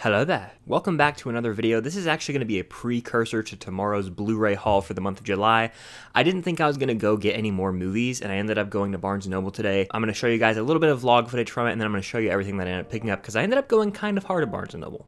Hello there. Welcome back to another video. This is actually going to be a precursor to tomorrow's Blu-ray haul for the month of July. I didn't think I was going to go get any more movies, and I ended up going to Barnes & Noble today. I'm going to show you guys a little bit of vlog footage from it, and then I'm going to show you everything that I ended up picking up, because I ended up going kind of hard at Barnes & Noble.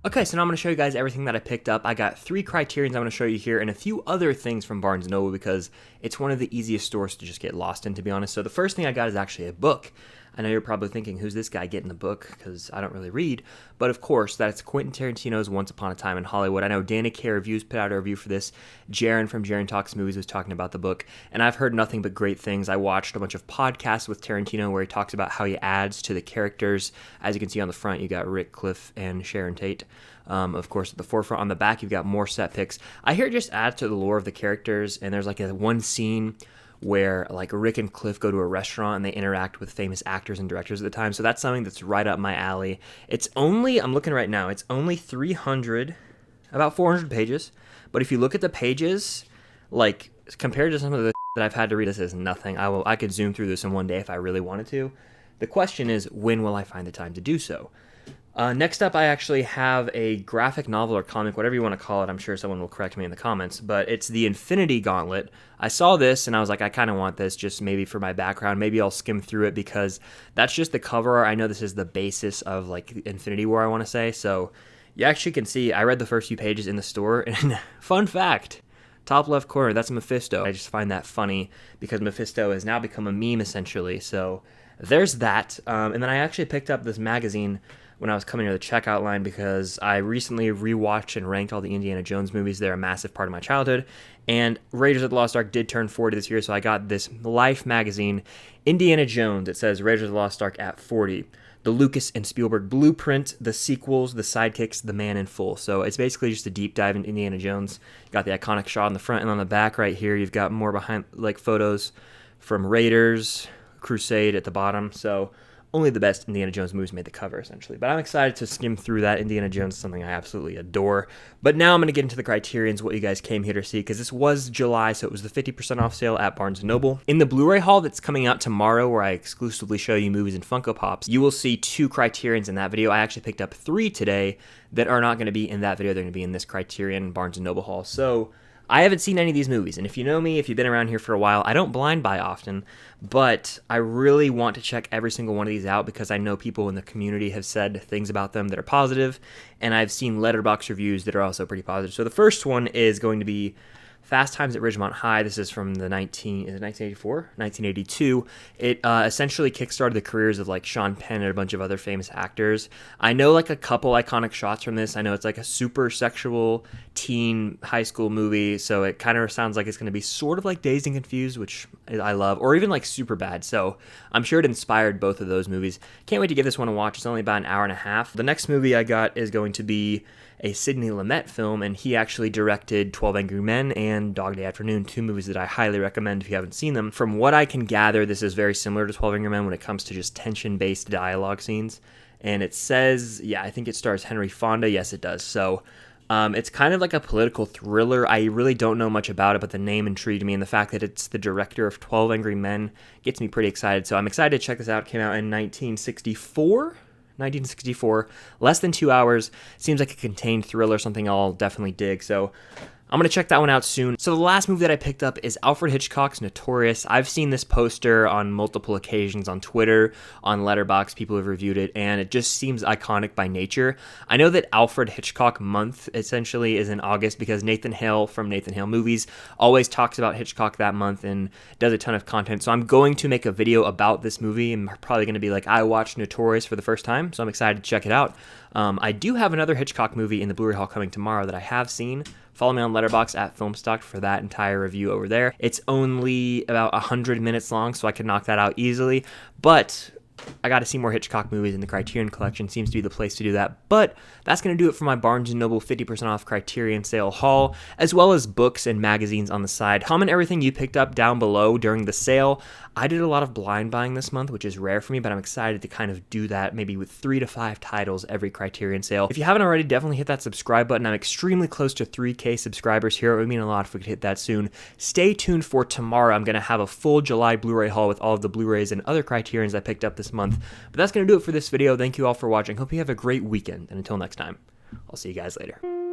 Okay, so now I'm going to show you guys everything that I picked up. I got 3 Criterions I'm going to show you here and a few other things from Barnes & Noble because it's one of the easiest stores to just get lost in, to be honest. So the first thing I got is actually a book. I know you're probably thinking, who's this guy getting the book? Because I don't really read. But of course, that's Quentin Tarantino's Once Upon a Time in Hollywood. I know Danny K Reviews put out a review for this. Jaron from Jaron Talks Movies was talking about the book. And I've heard nothing but great things. I watched a bunch of podcasts with Tarantino where he talks about how he adds to the characters. As you can see on the front, you got Rick, Cliff, and Sharon Tate. Of course, at the forefront. On the back, you've got more set pics. I hear it just adds to the lore of the characters. And there's like one scene where like Rick and Cliff go to a restaurant and they interact with famous actors and directors at the time. So that's something that's right up my alley. It's only, I'm looking right now, it's only about 400 pages. But if you look at the pages, like compared to some of the that I've had to read, this is nothing. I could zoom through this in one day if I really wanted to. The question is, when will I find the time to do so? Next up, I actually have a graphic novel or comic, whatever you want to call it. I'm sure someone will correct me in the comments, but it's the Infinity Gauntlet. I saw this and I was like, I kind of want this just maybe for my background. Maybe I'll skim through it because that's just the cover. I know this is the basis of like Infinity War, I want to say. So you actually can see, I read the first few pages in the store, and fun fact, top left corner, that's Mephisto. I just find that funny because Mephisto has now become a meme essentially. So there's that. And then I actually picked up this magazine when I was coming to the checkout line because I recently rewatched and ranked all the Indiana Jones movies. They're a massive part of my childhood. And Raiders of the Lost Ark did turn 40 this year, so I got this Life magazine, Indiana Jones. It says Raiders of the Lost Ark at 40. The Lucas and Spielberg blueprint, the sequels, the sidekicks, the man in full. So it's basically just a deep dive into Indiana Jones. You got the iconic shot on the front, and on the back right here, you've got more behind like photos from Raiders, Crusade at the bottom. So only the best Indiana Jones movies made the cover, essentially. But I'm excited to skim through that. Indiana Jones is something I absolutely adore. But now I'm going to get into the Criterions, what you guys came here to see, because this was July, so it was the 50% off sale at Barnes & Noble. In the Blu-ray haul that's coming out tomorrow, where I exclusively show you movies and Funko Pops, you will see 2 Criterions in that video. I actually picked up 3 today that are not going to be in that video. They're going to be in this Criterion Barnes & Noble haul. So I haven't seen any of these movies, and if you know me, if you've been around here for a while, I don't blind buy often, but I really want to check every single one of these out because I know people in the community have said things about them that are positive, and I've seen letterbox reviews that are also pretty positive. So the first one is going to be Fast Times at Ridgemont High. This is from the 1984? 1982. It essentially kickstarted the careers of like Sean Penn and a bunch of other famous actors. I know like a couple iconic shots from this. I know it's like a super sexual teen high school movie, so it kind of sounds like it's going to be sort of like Dazed and Confused, which I love, or even like Superbad. So I'm sure it inspired both of those movies. Can't wait to give this one a watch. It's only about an hour and a half. The next movie I got is going to be a Sidney Lumet film, and he actually directed 12 Angry Men and Dog Day Afternoon, 2 movies that I highly recommend if you haven't seen them. From what I can gather, this is very similar to 12 Angry Men when it comes to just tension-based dialogue scenes. And it says, yeah, I think it stars Henry Fonda. Yes, it does. So it's kind of like a political thriller. I really don't know much about it, but the name intrigued me, and the fact that it's the director of 12 Angry Men gets me pretty excited. So I'm excited to check this out. It came out in 1964, less than 2 hours. Seems like a contained thriller, something I'll definitely dig. So I'm going to check that one out soon. So the last movie that I picked up is Alfred Hitchcock's Notorious. I've seen this poster on multiple occasions on Twitter, on Letterboxd. People have reviewed it, and it just seems iconic by nature. I know that Alfred Hitchcock month essentially is in August because Nathan Hale from Nathan Hale Movies always talks about Hitchcock that month and does a ton of content. So I'm going to make a video about this movie. I'm probably going to be like, I watched Notorious for the first time, so I'm excited to check it out. I do have another Hitchcock movie in the Blu-ray haul coming tomorrow that I have seen. Follow me on Letterboxd at Filmstock for that entire review over there. It's only about 100 minutes long, so I can knock that out easily. But I got to see more Hitchcock movies, and the Criterion collection seems to be the place to do that. But that's going to do it for my Barnes & Noble 50% off Criterion sale haul, as well as books and magazines on the side. Comment everything you picked up down below during the sale. I did a lot of blind buying this month, which is rare for me, but I'm excited to kind of do that maybe with 3 to 5 titles every Criterion sale. If you haven't already, definitely hit that subscribe button. I'm extremely close to 3K subscribers here. It would mean a lot if we could hit that soon. Stay tuned for tomorrow. I'm going to have a full July Blu-ray haul with all of the Blu-rays and other Criterions I picked up this month. But that's going to do it for this video. Thank you all for watching. Hope you have a great weekend. And until next time, I'll see you guys later.